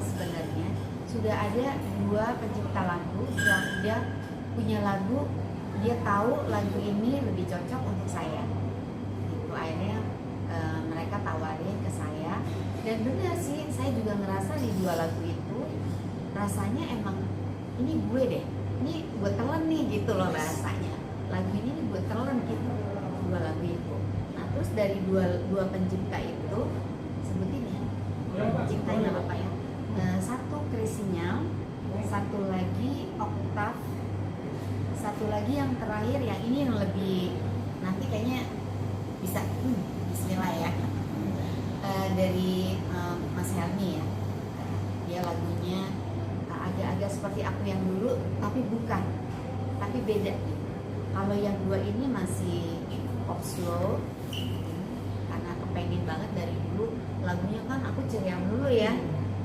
sebenarnya sudah ada 2 pencipta lagu yang udah punya lagu, dia tahu lagu ini lebih cocok untuk saya. Itu akhirnya mereka tawarin ke saya, dan benar sih saya juga ngerasa di 2 lagu itu rasanya emang ini gue deh, ini gue telan nih gitu loh rasanya. Lagu ini nih gue telan gitu, 2 lagu itu. Nah terus dari dua pencipta itu, sebutin ya penciptanya apa ya, satu Krisinya, satu lagi Oktav, satu lagi yang terakhir yang ini yang lebih nanti kayaknya bisa bismillah ya, dari Mas Helmi ya. Dia lagunya agak-agak seperti aku yang dulu tapi bukan, tapi beda. Kalau yang 2 ini masih pop slow karena kepengen banget dari dulu lagunya, kan aku ceria dulu ya.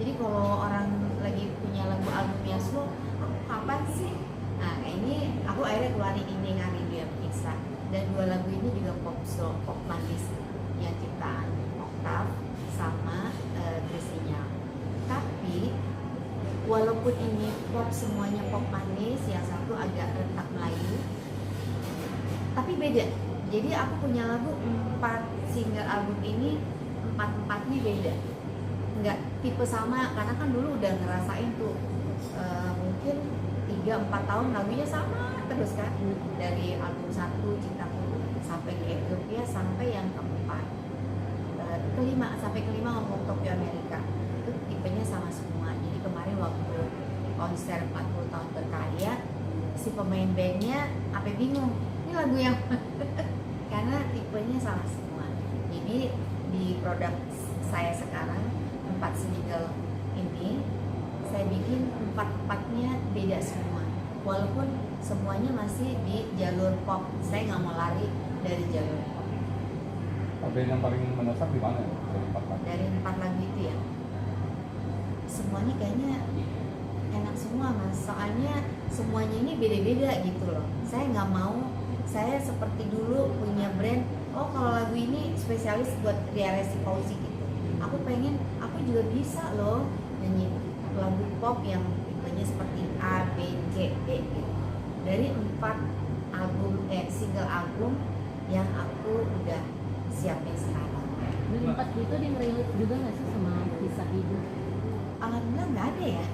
Jadi kalau orang lagi punya lagu albumnya slow, aku kapan sih? Nah ini aku akhirnya keluarin ini Ngari Dia Bisa. Dan 2 lagu ini juga pop slow, pop manis yang ciptaan Oktav sama Krisinya. Tapi walaupun ini pop, semuanya pop manis, yang satu agak rentak Melayu, tapi beda. Jadi aku punya lagu 4 single album ini, 4-4-nya beda, nggak tipe sama, karena kan dulu udah ngerasain tuh mungkin 3-4 tahun lagunya sama terus kan, dari album 1 Cintaku sampai ke Ethiopia, sampai yang keempat, kelima, sampai kelima ngomong Tokyo Amerika, itu tipenya sama semua. Jadi kemarin waktu konser 40 tahun berkarya, si pemain bandnya apa bingung ini lagu yang karena tipenya sama semua. Jadi di produk saya sekarang 4 single ini saya bikin 4-4-nya beda semua, walaupun semuanya masih di jalur pop. Saya nggak mau lari dari jalur pop. Band yang paling mendesak di mana ya? Dari 4 lagu itu ya, semuanya kayaknya enak semua Mas, soalnya semuanya ini beda-beda gitu loh. Saya nggak mau saya seperti dulu punya brand, oh kalau lagu ini spesialis buat Ria Resi Fauzi gitu. Aku pengen, aku juga bisa loh nyanyi lagu pop yang tipenya seperti A, B, C, D gitu. Dari 4 album, single album yang aku udah siapin sekarang. Dan 4 itu dia relate juga nggak sih sama kisah hidup? Alhamdulillah nggak ada ya.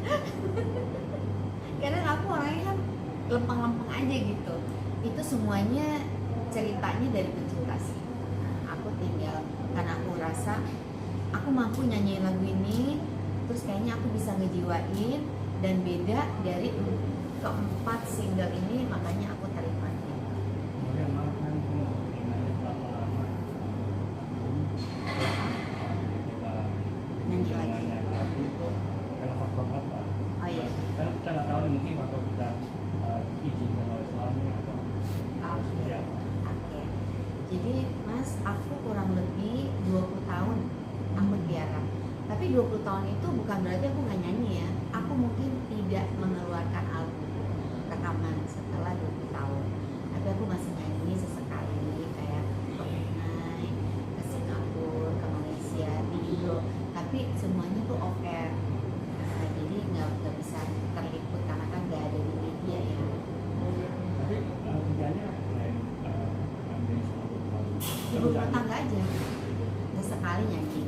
Karena aku orangnya kan lempeng-lempeng aja gitu. Itu semuanya ceritanya dari pencipta sih. Nah, aku tinggal karena aku rasa aku mampu nyanyiin lagu ini, terus kayaknya aku bisa ngejiwain dan beda dari keempat single ini, makanya aku terima. Nyanyi lagi. Oh iya. Karena kita nggak tahu mungkin waktu kita izin oleh suami atau Oke. Jadi Mas, aku kurang lebih 20 tahun aku tiara. Tapi 20 tahun itu bukan berarti aku nggak nyanyi ya. Aku mungkin tidak mengeluarkan album rekaman setelah 20 tahun. Tapi aku masih nyanyi sesekali, kayak ke Brunei, ke Singapura, ke Malaysia, di Indo. Tapi semuanya tuh off air. Jadi nggak bisa terliput karena kan nggak ada di media ya. tapi kerjanya lain ambil Ibu rumah tangga aja, sesekali nyanyi.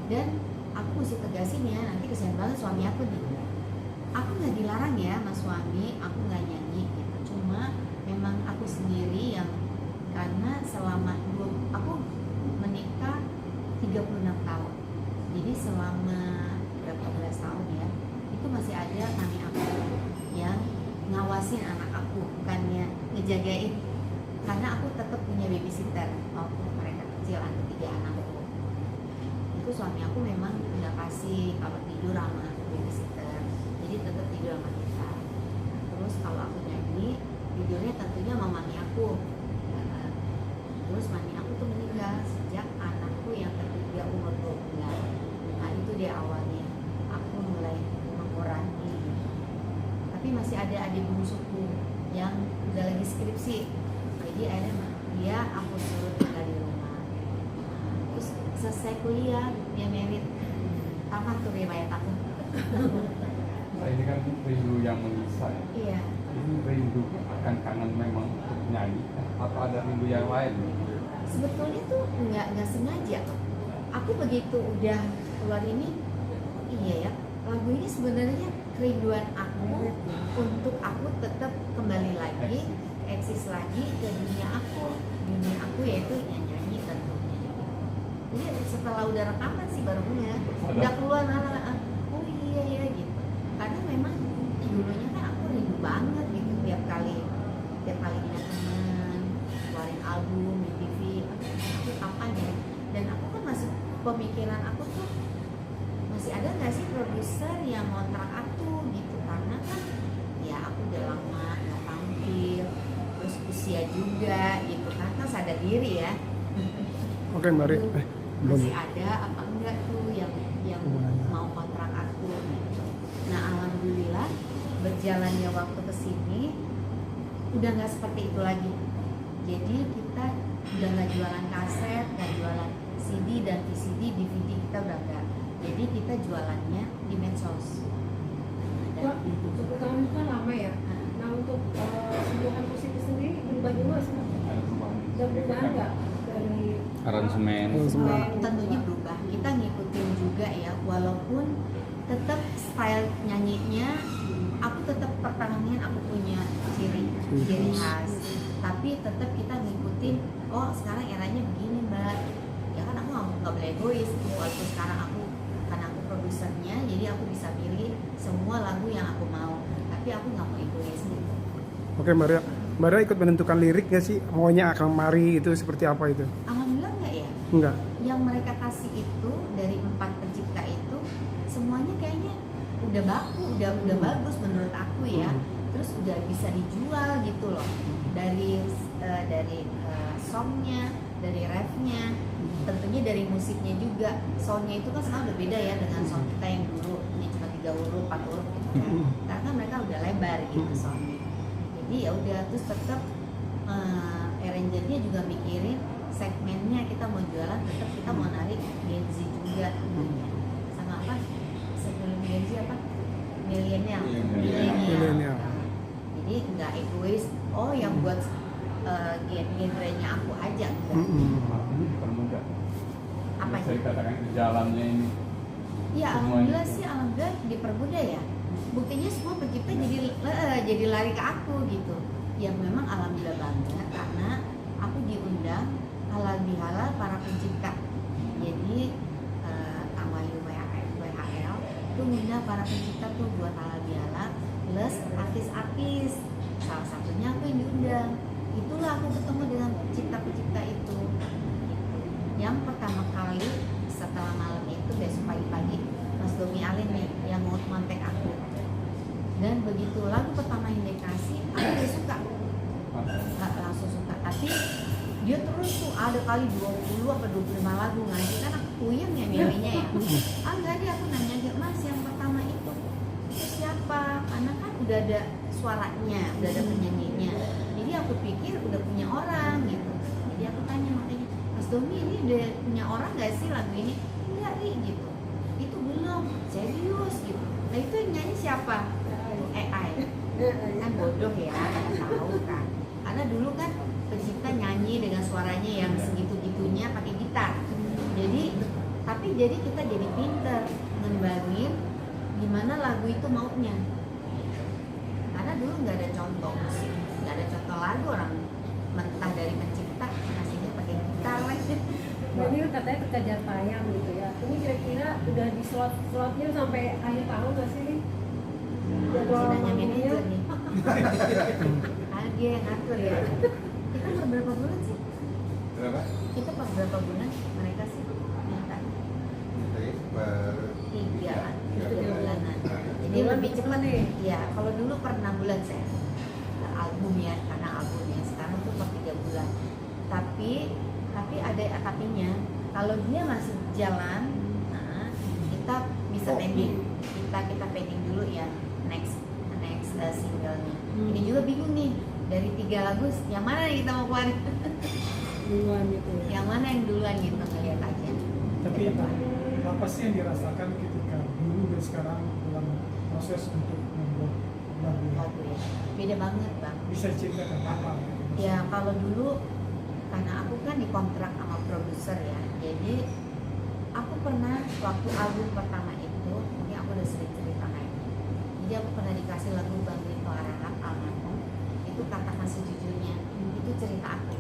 Dan aku mesti tegasin ya, nanti kesian banget suami aku nih. Aku nggak dilarang ya mas suami, aku nggak nyanyi gitu. Cuma memang aku sendiri yang, karena selama aku menikah 36 tahun. Jadi selama berapa belas tahun ya, itu masih ada mami aku yang ngawasin anak aku, bukannya ngejagain. Karena aku tetap punya babysitter waktu mereka kecil, anak 3 anakku. Itu suami aku memang nggak kasih kalau tidur sama babysitter, jadi tetap tidur sama kita. Terus kalau aku nyanyi, tidurnya tentunya sama mami aku. Terus mami aku tuh meninggal sejak anakku yang ketiga umur 2 bulan. Nah itu dia awalnya aku mulai mengurangi. Tapi masih ada adik bungsuku yang udah lagi skripsi, jadi akhirnya dia aku suruh tinggal di rumah. Terus selesai kuliah dia merit, tamat tuh riwayat aku. Nah, ini kan rindu yang menyisa ya. Iya. Ini rindu akan kangen memang untuk nyanyi atau ada rindu yang lain? Sebetulnya tuh nggak sengaja. Aku begitu udah keluar ini, iya ya, lagu ini sebenarnya kerinduan aku untuk aku tetap kembali lagi, eksis lagi ke dunia aku yaitu nyanyi tentunya. Jadi setelah udah rekaman sih baru udah keluar oh iya ya gitu. Karena memang dulunya kan aku rindu banget gitu tiap kali lihat teman keluarin album di TV, aku kapan ya? Dan aku kan masih pemikiran aku tuh masih ada nggak sih produser yang ngontrak aku gitu, karena kan ya aku udah lama nggak tampil, terus usia juga gitu kan sadar diri ya. Oke, Mari. Belum. Masih ada apa enggak tuh yang mau kontrak aku gitu. Nah alhamdulillah berjalannya waktu kesini udah nggak seperti itu lagi. Jadi kita udah nggak jualan kaset, nggak jualan CD dan VCD, DVD kita udah nggak. Jadi kita jualannya di medsos. Wah, untuk kamu kan lama ya. Nah untuk sentuhan musik sendiri berubah juga sih. Ada perubahan? Dan perubahan nggak dari Aransemen. Tentunya berubah. Kita ngikutin juga ya, walaupun tetap style nyanyinya aku tetap pertahanin, aku punya ciri khas. Tapi tetap kita ngikutin. Oh sekarang eranya begini mbak. Ya kan aku nggak boleh egois. Walaupun sekarang karena aku produsernya, jadi aku bisa pilih semua lagu yang aku mau. Tapi aku nggak mau egois gitu. Oke, Maria. Maria ikut menentukan lirik nggak sih? Maunya akan Mari itu seperti apa itu? Alhamdulillah nggak ya. Enggak. Yang mereka kasih itu dari 4 pencipta itu semuanya kayaknya udah baku, udah bagus menurut aku ya. Terus udah bisa dijual gitu loh. Dari songnya, dari refnya, tentunya dari musiknya juga. Soundnya itu kan sekarang udah beda ya dengan sound kita yang dulu ini cuma 3 huruf, 4 huruf gitu kan. Karena mereka udah lebar gitu soundnya. Jadi ya udah, terus tetap arrangernya juga mikirin segmennya, kita mau jualan tetap kita mau narik Gen Z juga tentunya. Sama apa? Sebelum Gen Z apa? Milenial. Milenial. Jadi nggak egois. Oh yang buat genrenya aku aja enggak. Ini dipermudah. Apa Saya itu? katakan jalannya ini. Ya Semuanya. alhamdulillah sih, alhamdulillah dipermudah ya. Buktinya semua pencipta jadi lari ke aku gitu. Yang memang alhamdulillah banget karena aku diundang halal bihalal para pencipta. Jadi Kamayu WHL itu ngundang para pencipta tuh buat halal bihalal plus artis-artis. Salah satunya aku yang diundang. Itulah aku ketemu dengan pencipta-pencipta itu. Yang pertama kali setelah malam itu besok pagi-pagi Mas Domi Alin nih yang mau kontak aku. Dan begitu lagu pertama yang dikasih, aku udah suka. Nggak langsung suka, tapi dia terus tuh ada kali 20 atau 25 lagu ngaji, kan aku puyeng ya milihnya ya. Enggak deh, aku nanya aja, Mas yang pertama itu siapa? Karena kan udah ada suaranya, udah ada penyanyinya. Jadi aku pikir udah punya orang gitu. Jadi aku tanya makanya, Mas Domi ini udah punya orang nggak sih lagu ini? Enggak nih gitu. Itu belum, serius gitu. Nah itu yang nyanyi siapa? Itu AI. Kan bodoh ya, nggak tahu kan. Karena dulu kan pencipta nyanyi dengan suaranya yang segitu-gitunya pakai gitar. Jadi kita jadi pinter ngembangin gimana lagu itu maunya. Karena dulu nggak ada contoh musik, nggak ada contoh lagu, orang mentah dari pencipta ngasihnya pakai gitar lagi. Jadi katanya kekejar tayang gitu ya. Ini kira-kira udah di slotnya sampai akhir tahun nggak sih? Jadwal Nanya manajer manggungnya. nih. Dia yang ngatur ya. Kita per berapa bulan sih? Berapa? Kita per berapa bulan mereka sih minta? Jadi per 3 bulanan. Jadi Bulan lebih cepat nih. ya. Kalau dulu per 6 bulan saya album ya, karena albumnya sekarang tuh per 3 bulan. Tapi ada tapinya. Kalau dia masih jalan, nah, kita bisa pending. Kita pending dulu ya next singlenya. Ini juga bingung nih, dari 3 lagu yang mana yang kita mau keluarin? Duluan gitu. Yang mana yang duluan gitu, ngeliat aja. Tapi apa sih yang dirasakan ketika dulu dan sekarang dalam proses untuk membuat lagu? Lagu ya, beda banget bang. Bisa ceritakan apa? Ya kalau dulu karena aku kan dikontrak sama produser ya, jadi aku pernah waktu album pertama itu, ini aku udah sering cerita kan. Jadi aku pernah dikasih lagu Bang Rito Harahap almarhum, itu Katakan Sejujurnya, itu cerita aku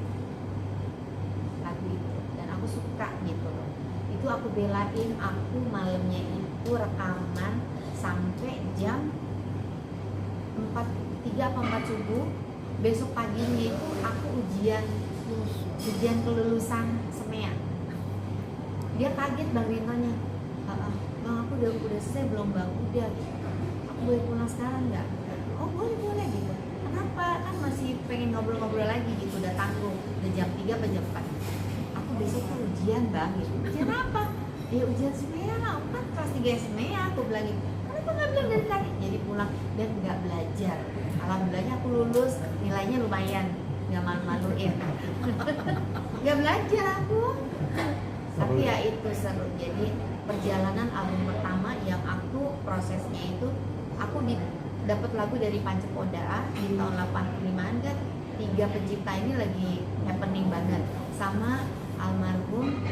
lagu itu, dan aku suka gitu loh. Itu aku belain, aku malamnya itu rekaman sampai jam 3 apa 4 subuh. Besok paginya itu aku ujian kelulusan SMEA. Dia kaget Bang Rintonya, Bang aku udah selesai belum Bang? Udah, aku boleh pulang sekarang nggak? Oh boleh gitu. Kenapa? Kan masih pengen ngobrol-ngobrol lagi gitu, udah tanggung, udah jam 3 apa jam 4. Aku besok tuh ujian Bang gitu. Ujian apa? Ya ujian SMEA lah, aku kan kelas 3 SMEA, aku bilang gitu. Kenapa nggak bilang dari tadi? Jadi pulang dan nggak belajar. Alhamdulillahnya aku lulus, nilainya lumayan, nggak malu-maluin. Nggak belajar aku. Tapi ya itu seru. Jadi perjalanan album pertama yang aku prosesnya itu, aku dapat lagu dari Pancepoda di tahun 85an kan, 3 pencipta ini lagi happening banget sama almarhum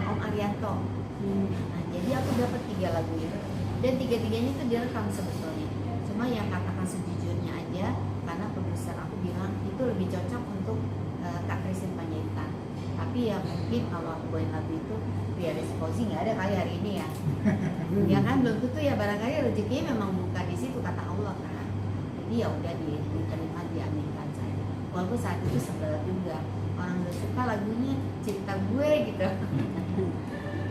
Om Arianto. Nah, jadi aku dapat 3 lagu itu dan 3-tiganya itu direkam sebetulnya. Cuma yang Katakan Sejujurnya aja karena produser aku bilang itu lebih cocok untuk Kak Christine Panjaitan. Tapi ya mungkin kalau aku bawain lagu itu Ria Rizky nggak ada kali hari ini ya. Ya kan belum tentu ya, barangkali rezekinya memang bukan di situ kata Allah kan. Jadi ya udah diterima, diaminkan saja. Walaupun saat itu sebel juga, orang udah suka lagunya cerita gue gitu.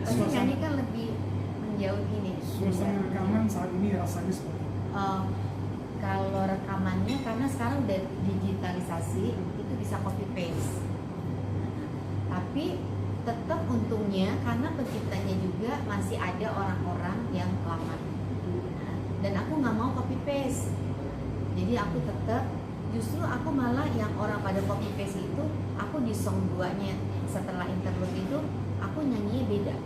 Tapi nyanyi kan lebih menjauh gini. Suasana rekaman saat ini rasanya seperti kalau rekamannya karena sekarang udah digitalisasi itu bisa copy paste. Tapi tetap untungnya karena penciptanya juga masih ada orang-orang yang lama. Dan aku nggak mau copy paste. Jadi aku tetap, justru aku malah yang orang pada copy paste itu, aku di song 2-nya setelah interlude itu aku nyanyinya beda.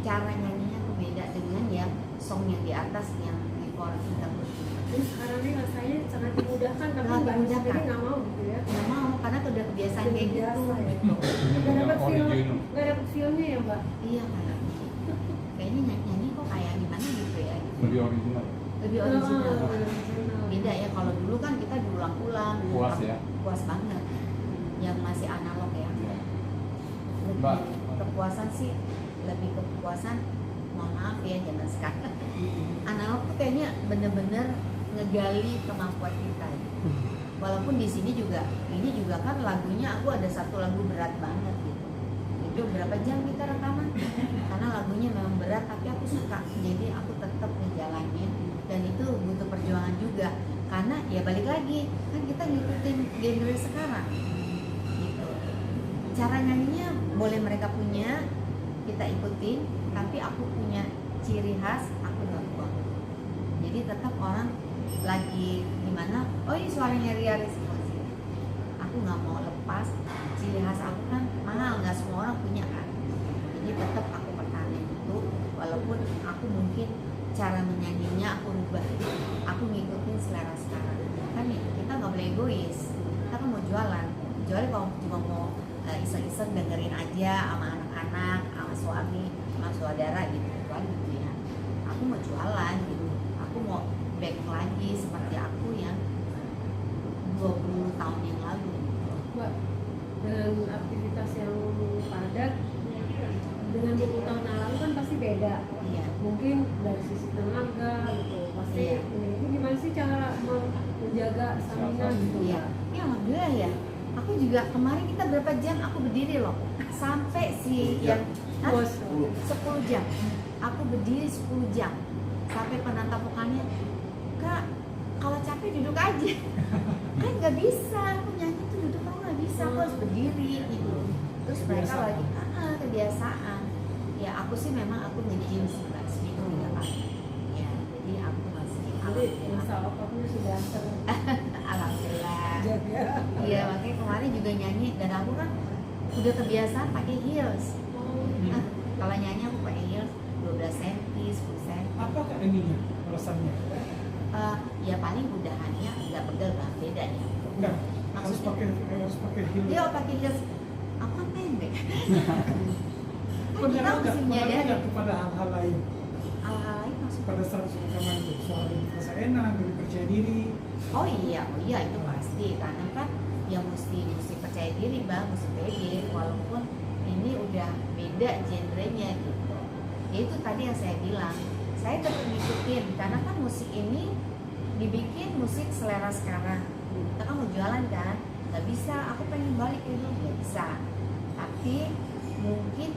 Cara nyanyinya aku beda dengan yang song yang di atas yang before interlude. Jadi sekarang ini rasanya sangat dimudahkan, tapi Sangat Mbak dimudahkan. sendiri nggak mau gitu ya. Nggak mau karena udah kebiasaan kayak gitu. Biasa ya. Ini Nggak punya dapat film, original. nggak dapat filmnya ya Mbak. Iya kan. Kayaknya nyanyi kok kayak gimana gitu ya. Lebih original. Lebih original. original. Beda ya, kalau dulu kan kita diulang-ulang. Puas ya. Puas banget. Yang masih analog ya. Ya. Lebih Mbak. kepuasan sih, lebih kepuasan, mohon maaf ya jangan sekarang. Analog tuh kayaknya bener-bener ngegali kemampuan kita. Walaupun di sini juga, ini juga kan lagunya aku ada satu lagu berat banget gitu. Itu berapa jam kita rekaman? Karena lagunya memang berat, tapi aku suka. Jadi aku tetap ngejalanin dan itu butuh perjuangan juga. Karena ya balik lagi, kan kita ngikutin genre sekarang. Gitu. Cara nyanyinya boleh mereka punya, kita ikutin, tapi aku punya ciri khas, aku nggak buang. Jadi tetap orang lagi gimana, oh ini suaranya Ria Rizky, aku nggak mau lepas ciri khas aku kan mahal, nggak semua orang punya kan. Jadi tetap aku pertahanin itu, walaupun aku mungkin cara menyanyinya aku rubah, aku ngikutin selera sekarang. Kan ya, kita nggak boleh egois, kita kan mau jualan, kecuali kalau cuma mau iseng-iseng dengerin aja sama anak-anak, sama suami, sama saudara gitu kan gitu ya. Aku mau jualan gitu, aku mau back lagi seperti aku yang 20 tahun yang lalu. Mbak, dengan aktivitas yang padat, dengan 20 tahun yang lalu kan pasti beda. Iya. Mungkin dari sisi tenaga gitu, pasti Iya. ini gimana sih cara menjaga stamina gitu? Iya. Ya alhamdulillah ya. Aku juga kemarin kita berapa jam aku berdiri loh. Sampai si yang Hah? Bos, 10 jam. Aku berdiri 10 jam. Sampai penata vokalnya, Kak, kalau capek duduk aja. Kan nggak bisa, aku nyanyi tuh duduk aku nggak bisa, aku harus berdiri gitu. Terus mereka lagi, kebiasaan. Ya aku sih memang aku nge-gym sih Mbak, seminggu 3 kali. Ya, jadi aku masih jadi masa ototnya sudah alhamdulillah. terjaga. Iya, makanya kemarin juga nyanyi dan aku kan udah kebiasaan pakai heels. Kalau nyanyi aku pakai heels, 12 cm, 10 cm. Apakah ininya alasannya? Ya paling udahannya nggak pegel Bang, beda ya. Enggak, harus pakai heel. Dia pakai heels, aku kan pendek. Kan kita Pengaruh mesti menyadari nggak kepada hal-hal lain? hal-hal lain maksud. Pada saat rekaman itu soal merasa enak, lebih percaya diri. Oh iya itu pasti karena kan ya mesti percaya diri Bang, mesti pede walaupun ini udah beda genrenya gitu. Ya itu tadi yang saya bilang, saya tetap ngikutin karena kan musik ini dibikin musik selera sekarang. Kita kan mau jualan kan, nggak bisa. Aku pengen balik ke dulu, nggak bisa. Tapi mungkin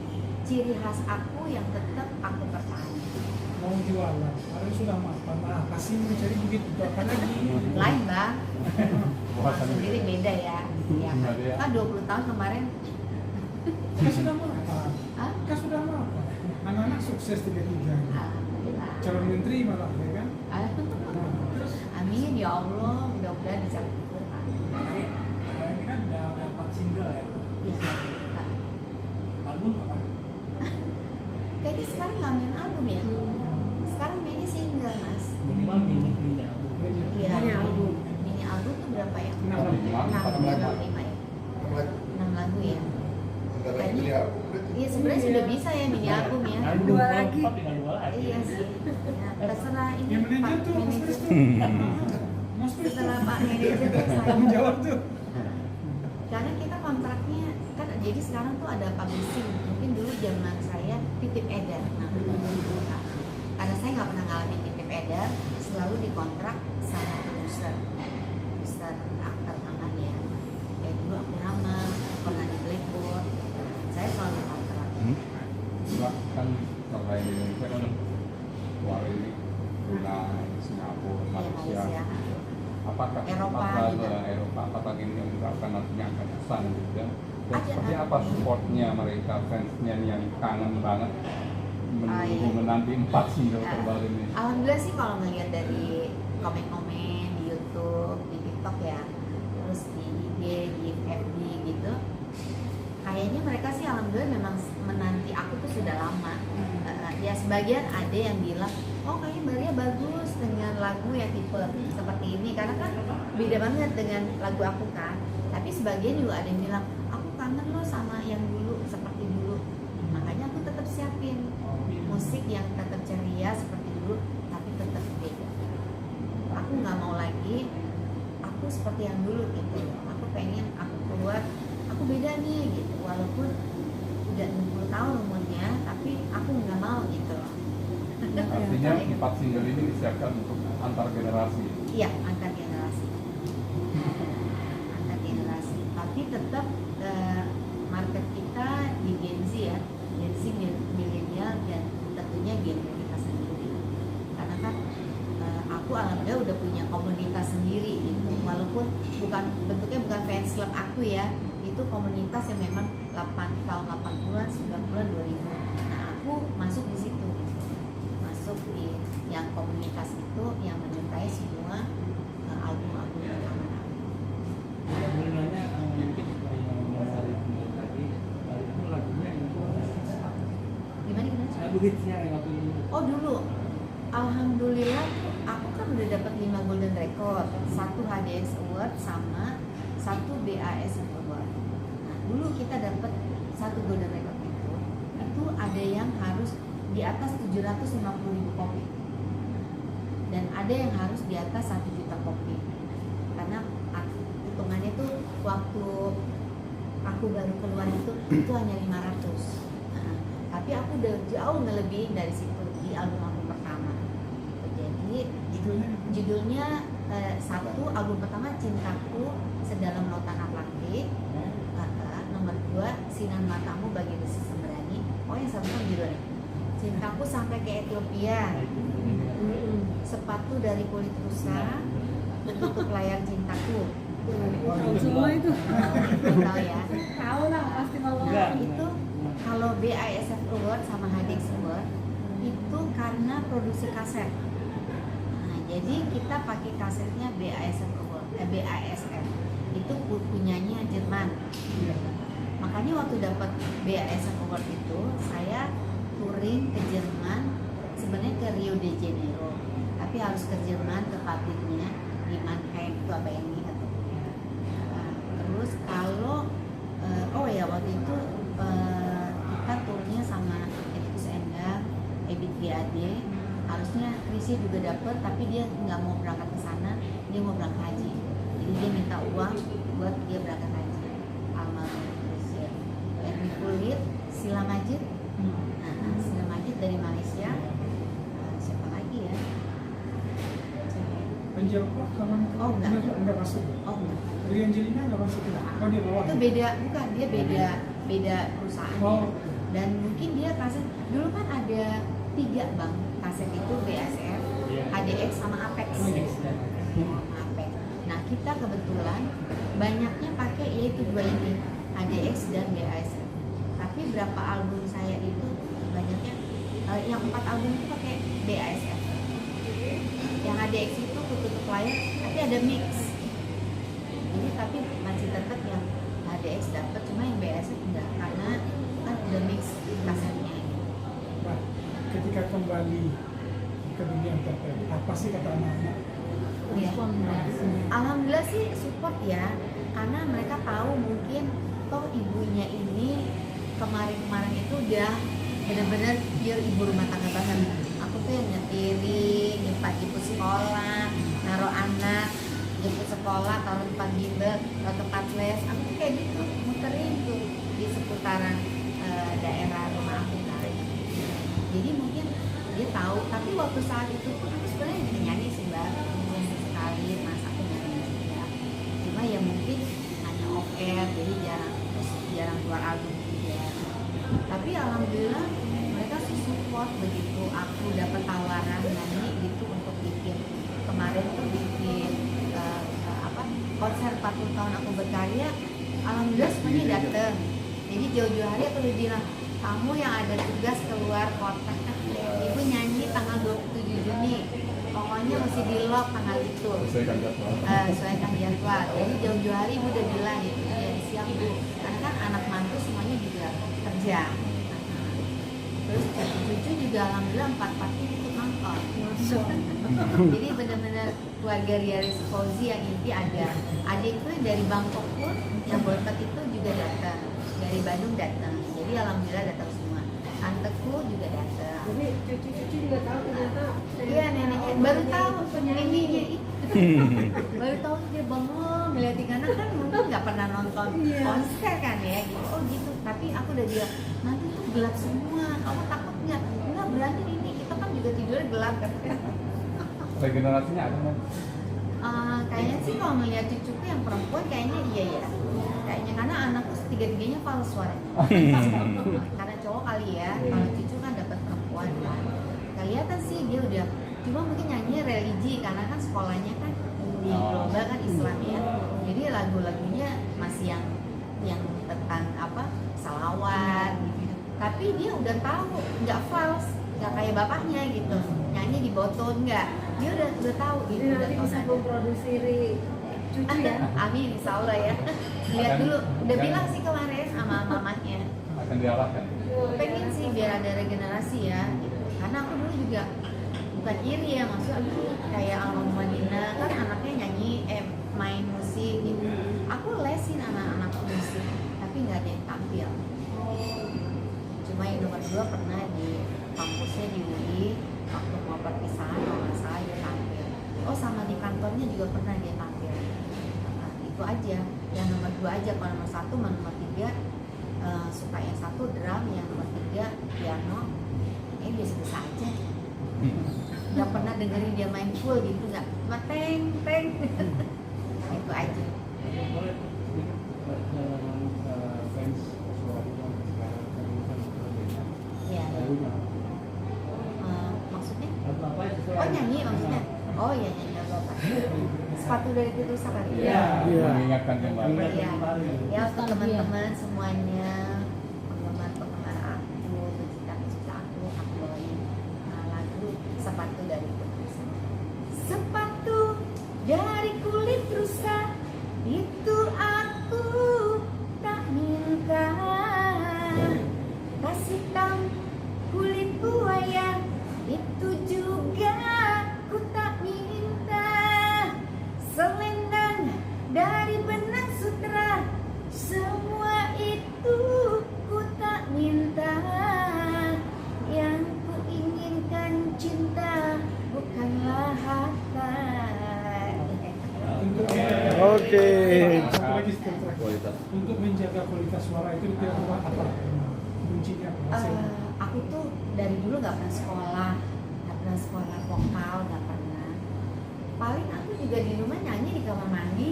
ciri khas aku yang tetap aku pertahankan. Mau jualan, harus sudah mapan. Kasih mencari begitu apa lagi? Lain Bang, Buatan sendiri beda ya. Ya Beda ya. kan 20 tahun kemarin. Kan sudah mapan. Hah? Kan sudah mapan. Anak-anak sukses 3-3. Alhamdulillah. Calon menteri malah, ya kan? Alhamdulillah. Amin ya Allah, mudah-mudahan dicapai Quran. Ini kan udah 4 single ya. Iya. Album apa? Kayaknya sekarang nggak main album ya. Sekarang mainnya single Mas. Minimal mini album. Iya. Mini album. Mini album tuh berapa ya? 6 65 ya. 6 lagu ya. Bentar lagi beli album. Iya sebenarnya sudah bisa ya mini album ya. Album Dua kalau lagi. empat tinggal 2 lagi. Iya sih. Ya, terserah ini Yang manajer Pak tuh, Mas manajer. Pris tuh. Mas Pris tuh. Setelah Pak manajer tuh Tanggung saya. jawab tuh. Karena kita kontraknya kan jadi sekarang tuh ada publishing. Mungkin dulu zaman saya titip edar. Nah, karena saya nggak pernah ngalamin titip edar, selalu dikontrak sama produser aktor tangan ya. Kayak dulu aku Rama, pernah di Blackboard. Saya selalu kontrak. Mbak kan selain di Indonesia kan luar ini Brunei, Singapura, Di Malaysia. Malaysia. Apakah Eropa juga. Eropa apakah ini yang akan nantinya akan kesan gitu ya? Dan Ada, seperti ada. apa supportnya mereka fansnya nih yang kangen banget menunggu iya. menanti 4 single terbaru ini? Alhamdulillah sih kalau ngeliat dari komen-komen di YouTube, di TikTok ya, terus di IG, di FB gitu, kayaknya mereka sih alhamdulillah memang menanti aku tuh sudah lama. Ya sebagian ada yang bilang, oh kayaknya Maria bagus dengan lagu yang tipe seperti ini, karena kan beda banget dengan lagu aku kan. Tapi sebagian juga ada yang bilang, aku kangen loh sama yang dulu seperti dulu. Makanya aku tetap siapin musik yang tetap ceria seperti dulu, tapi tetap beda. Aku nggak mau lagi aku seperti yang dulu gitu. Aku pengen aku keluar, aku beda nih gitu. Walaupun udah 60 tahun umurnya, tapi aku nggak mau gitu. Artinya 4 single ini disiapkan untuk antar generasi. Iya, antar generasi. Antar generasi. Tapi tetap market kita di Gen Z ya, Gen Z milenial dan tentunya genre kita sendiri. Karena kan aku alhamdulillah udah punya komunitas sendiri gitu. Walaupun bentuknya bukan fans club aku ya, itu komunitas yang memang tahun 80-an, 90-an, 2000. Nah, aku masuk di situ. Masuk di yang komunitas itu yang menyukai semua album-album pertama. Sebenarnya mungkin yang dari tadi itu lagunya yang Gimana? lagu hitsnya yang waktu itu. Oh dulu, alhamdulillah aku kan udah dapat 5 Golden Record, 1 HDX Award sama 1 BASF Award. Nah dulu kita dapat 1 Golden Record itu ada yang harus di atas 750.000 kopi dan ada yang harus di atas 1 juta kopi. Karena hitungannya tuh waktu aku baru keluar itu hanya 500. Nah, tapi aku udah jauh ngelebihin dari situ di album pertama. Jadi judulnya satu album pertama Cintaku Sedalam Lautan Atlantik, nomor 2 Sinar Matamu Bagi Besi Sembrani. Oh yang satu kan judulnya Cintaku Sampai ke Ethiopia, Sepatu dari Kulit Rusa, Tutup Layar Cintaku. Tahu semua itu. Tahu ya. Tahu lah pasti kalau Enggak. Itu kalau BASF Award sama HDX Award itu karena produksi kaset. Nah, jadi kita pakai kasetnya BASF Award, BASF itu punyanya Jerman. Makanya waktu dapat BASF Award itu saya touring ke Jerman, sebenarnya ke Rio de Janeiro, tapi harus ke Jerman ke pabriknya di Mannheim itu apa yang ingat. Terus kalau oh ya waktu itu kita turnya sama Etikus Endang, Ebit GAD. Harusnya Krisya juga dapet, tapi dia nggak mau berangkat ke sana, dia mau berangkat haji. Jadi dia minta uang buat dia berangkat haji. Almarhum Krisya. Erwin Kulit, Sila Majid, Sila Majid dari Malaysia. Siapa lagi ya? Angelina kawan Oh, enggak. enggak masuk. Oh enggak. Dari Angelina enggak masuk ya? Oh dia bawah. Itu beda, bukan dia beda perusahaan. Oh. Dan mungkin dia kaset dulu kan ada 3 bang kaset itu BASF, HDX sama Apex. Apex. Nah kita kebetulan banyaknya pakai yaitu 2 ini, HDX dan BASF. Tapi berapa album saya itu banyaknya yang 4 album itu pakai BASF. Yang HDX itu tutup layar, tapi ada mix. Jadi tapi masih tetap yang HDX dapat, cuma yang BASF enggak karena kan udah mix kasetnya. Nah, ketika kembali ke dunia entertain, apa sih kata anak-anak? Ya. Respon dari Alhamdulillah sih support ya, karena mereka tahu mungkin toh ibunya ini kemarin itu udah benar-benar pure ibu rumah tangga banget. Aku tuh yang nyetirin, nyimpan jemput sekolah, naruh anak, jemput sekolah, taruh tempat bimbel, taruh tempat les. Aku tuh kayak gitu, muterin tuh di seputaran daerah rumah aku kan. Jadi mungkin dia tahu, tapi waktu saat itu pun aku sebenarnya nyanyi sih mbak, nyanyi sekali, masa aku nyanyi juga. Cuma ya mungkin hanya off air, jadi jarang keluar album juga. Tapi alhamdulillah mereka sih support begitu aku dapat tawaran nyanyi gitu untuk bikin kemarin tuh bikin konser 40 tahun aku berkarya. Alhamdulillah semuanya dateng. Jadi jauh-jauh hari aku udah bilang, kamu yang ada tugas keluar kota, ibu nyanyi tanggal 27 Juni, pokoknya mesti di lock tanggal itu. Sesuaikan jadwal. Sesuaikan jadwal. Jadi jauh-jauh hari ibu udah bilang gitu, ya siap bu. Karena kan anak mantu semuanya juga kerja. Terus cucu juga alhamdulillah 4-4 ikut nonton. Jadi benar-benar keluarga Rialis Fauzi yang inti ada. Adikku yang dari Bangkok pun yang Bolpet itu juga datang. Dari Bandung datang. Jadi alhamdulillah datang semua. Tanteku juga datang. Jadi cucu-cucu juga tahu ternyata. Iya neneknya baru tahu penyanyinya itu. Baru tahu dia bengong ngeliatin karena kan mungkin nggak pernah nonton konser kan ya gitu. Oh gitu. Tapi aku udah bilang nanti tuh gelap semua. Kamu takut nggak? Enggak berani ini. Kita kan juga tidurnya gelap kan. Regenerasinya ada nggak? Kayaknya sih kalau melihat cucuku yang perempuan kayaknya iya ya. Kayaknya karena anakku tiga-tiganya fals suaranya. Karena cowok kali ya. Kalau cucu kan dapat perempuan kan. Kelihatan sih dia udah. Cuma mungkin nyanyi religi karena kan sekolahnya kan di global kan Islam ya. Jadi lagu-lagunya masih yang tentang apa salawat gitu. Tapi dia udah tahu nggak fals, nggak kayak bapaknya gitu. Nyanyi di boton nggak. Dia udah tahu gitu. Jadi Udah nanti tahu bisa nada. memproduksi cucu ya. Amin, insya Allah ya. Lihat dulu, udah bilang sih kemarin sama mamanya. Akan diarahkan. Pengen sih biar ada regenerasi ya. Gitu. Karena aku dulu juga bukan iri ya, maksudnya aku kayak Almarhum Madina kan anaknya nyanyi, main musik gitu. Aku lesin anak-anak musik, tapi nggak ada yang tampil. Cuma yang nomor 2 pernah di kampusnya di UI waktu mau perpisahan kalau nggak salah dia tampil. Oh sama di kantornya juga pernah dia tampil. Nah, itu aja. Yang nomor 2 aja. Kalau nomor 1 sama nomor 3 suka yang 1 drum, yang nomor 3 piano. Biasa-biasa aja. Nggak pernah dengerin dia main full gitu, nggak cuma teng itu aja. Boleh fans suara sekarang kan berbeda. Ya, Lagunya maksudnya lagu apa yang sesuai? oh nyanyi maksudnya oh ya nyanyi lagu apa sepatu dari Titus kali Iya. Iya. Mengingatkan kembali. ya Kembali. ya untuk teman-teman semuanya, penggemar aku, pecinta aku bawain lagu sepatu dari Titus. Sepatu dari kulit rusa itu aku tak minta, kasih hitam kulit Itu juga ku tak minta selendang dari benang sutra. Semua itu ku tak minta. Yang ku inginkan cinta, bukanlah harta. Oke. Satu lagi setelah Kualitas. untuk menjaga kualitas suara itu kira-kira apa kuncinya? Aku tuh dari dulu nggak pernah sekolah vokal, nggak pernah. Paling aku juga di rumah nyanyi di kamar mandi.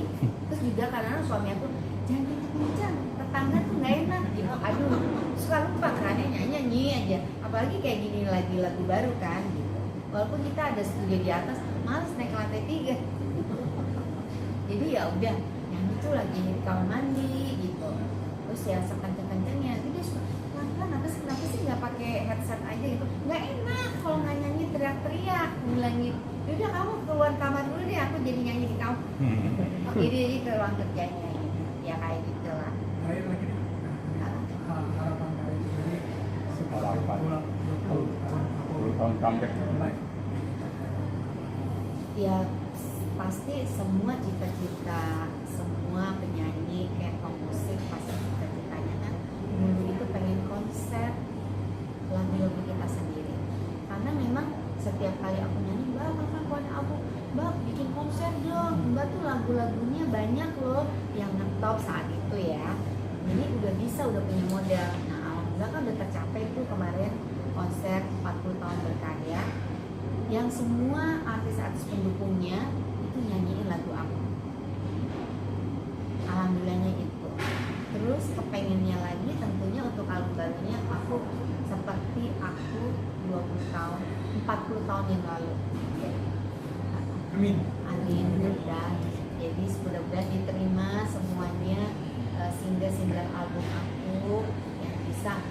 Terus juga karena suami aku jangan kencang, tetangga tuh nggak enak gitu. Aduh, suka lupa kan nyanyi aja. Apalagi kayak gini lagi lagu baru kan gitu. Walaupun kita ada studio di atas, males naik ke lantai 3. Jadi ya udah nyanyi tuh lagi di kamar mandi gitu. Terus ya sekenceng-kencengnya. Jadi dia suka kenapa sih nggak pakai headset aja gitu? Nggak enak kalau nggak nyanyi teriak-teriak, bilangin. Udah kamu keluar kamar dulu deh, aku jadi nyanyi di kamu. Jadi ke ruang kerjanya gitu. Ya kayak gitu lah. Terakhir lagi nih. Harapan dari ini setelah Harapan. 10 10 tahun comeback. Ya pasti semua cita-cita semua penyanyi kayak pemusik pasti cita-citanya kan dulu itu pengen konser lagu-lagu kita sendiri, karena memang setiap kali aku nyanyi, mbak kapan buat aku, mbak bikin konser dong, mbak tuh lagu-lagunya banyak loh yang ngetop saat itu ya, jadi udah punya modal. Nah alhamdulillah kan udah tercapai tuh kemarin konser 40 tahun berkarya yang semua artis-artis pendukungnya itu nyanyiin lagu aku. Alhamdulillahnya itu. Terus kepengennya lagi tentunya untuk album barunya aku seperti aku 20 tahun, 40 tahun yang lalu. Amin. Amin, mudah. Jadi mudah-mudahan diterima semuanya single-single album aku yang bisa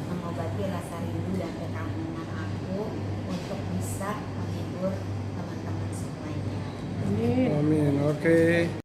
mengobati rasa rindu dan kekangenan aku untuk bisa menghibur teman-teman semuanya. Amin. Oke.